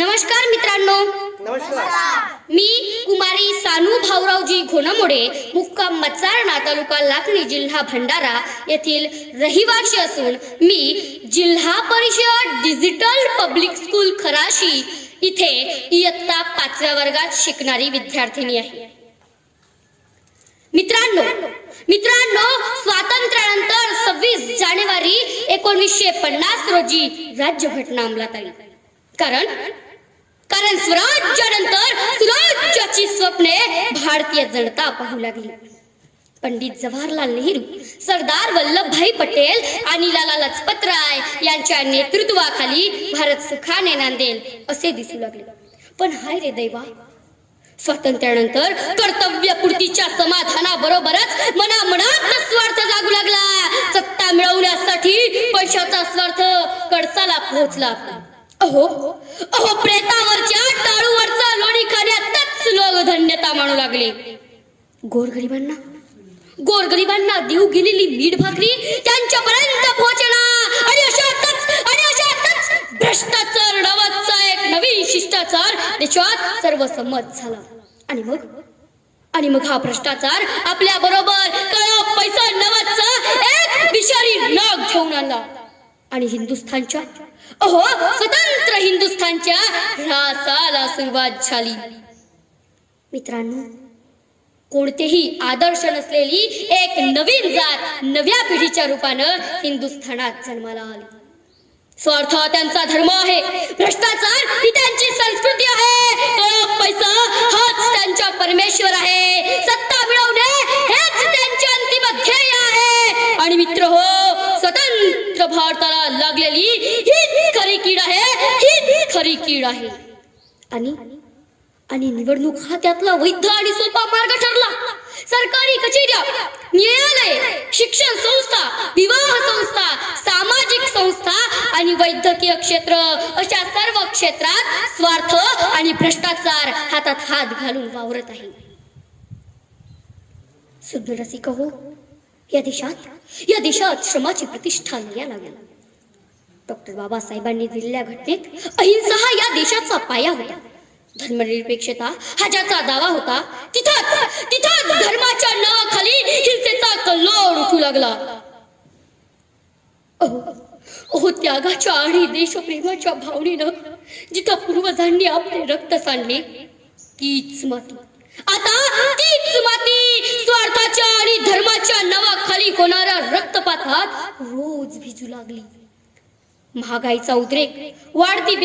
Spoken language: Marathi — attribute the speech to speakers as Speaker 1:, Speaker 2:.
Speaker 1: नमस्कार मित्रांनो.
Speaker 2: नमस्कार.
Speaker 1: मी कुमारी सानू भाऊरावजी घोणमोडे, मुक्काम मचारणा, तालुका लाखनी, जिल्हा भंडारा येथील रहिवासी असून मी जिल्हा परिषद डिजिटल पब्लिक स्कूल खराशी इथे इयत्ता 5व्या वर्गात शिकणारी विद्यार्थिनी आहे. मित्रांनो स्वातंत्र्यानंतर 26 जानेवारी 1950 रोजी राज्यघटना अंमलात आली. कारण स्वराज्यानंतर सुराज्याची स्वप्ने भारतीय जनता पाहू लागली. पंडित जवाहरलाल नेहरू, सरदार वल्लभभाई पटेल आणि लाला लजपत राय यांच्या नेतृत्वाखाली भारत सुखाने नांदेल असे दिसू लागले. पण हाय रे दैवा, स्वातंत्र्यानंतर कर्तव्यपूर्तीच्या समाधानाबरोबरच मनात स्वार्थ जागू लागला. सत्ता मिळवण्यासाठी पैशाचा स्वार्थ कडसाला पोहोचला. अहो प्रेतावरच्या टाळूवरचा लोणी खाण्यातच लोक धन्यता मानू लागले. गोरगरिबांना देऊ गेलेली मीठ भाकरी त्यांच्यापर्यंत पोहोचणार आणि अशातच भ्रष्टाचार नावाचा एक नवीन शिष्टाचार देशात सर्वसंमत झाला. आणि मग हा भ्रष्टाचार आपल्या बरोबर काळा पैसा नावाचा एक विषारी नाग घेऊन आला आणि स्वतंत्र हिंदुस्थानच्या ऱ्हासाला सुरुवात झाली. मित्रांनो, कोणतेही आदर्श नसलेली एक नवीन जात नव्या पिढीच्या रूपानं हिंदुस्थानात जन्माला आली. स्वार्थ त्यांचा धर्म आहे, भ्रष्टाचार ही त्यांची संस्कृती आहे, काळा पैसा हाच त्यांच्या परमेश्वर आहे, सत्ता मिळवणे हेच त्यांचे अंतिम ध्येय आहे. आणि मित्र हो, स्वतंत्र भारताला लागलेली हीच खरी कीड आहे. आणि निवडणूक हा त्यातला वैध आणि सोपा मार्ग ठरला. सरकारी कचेऱ्या, न्यायालय, शिक्षण संस्था, विवाह संस्था, सामाजिक संस्था आणि वैद्यकीय क्षेत्र अशा सर्व क्षेत्रात स्वार्थ आणि भ्रष्टाचार हातात हात घालून वावरत आहे. सुज्ञरसिक हो, या देशात श्रमाची प्रतिष्ठा लयाला लागली. डॉक्टर बाबासाहेबांनी दिलेल्या घटनेत अहिंसा हा या देशाचा पाया होता. धर्मनिरपेक्षता हा ज्याचा दावा होता, तिथंच धर्माच्या नावाखाली हिंसेचा कल्लोळ उठू लागला. त्यागाच्या आणि देशप्रेमाच्या भावनेनं जिथं पूर्वजांनी आपले रक्त सांडले, तीच माती स्वार्थाच्या आणि धर्माच्या नावाखाली होणाऱ्या रक्तपातात रोज भिजू लागली. महागाईचा उद्रेक, वाढती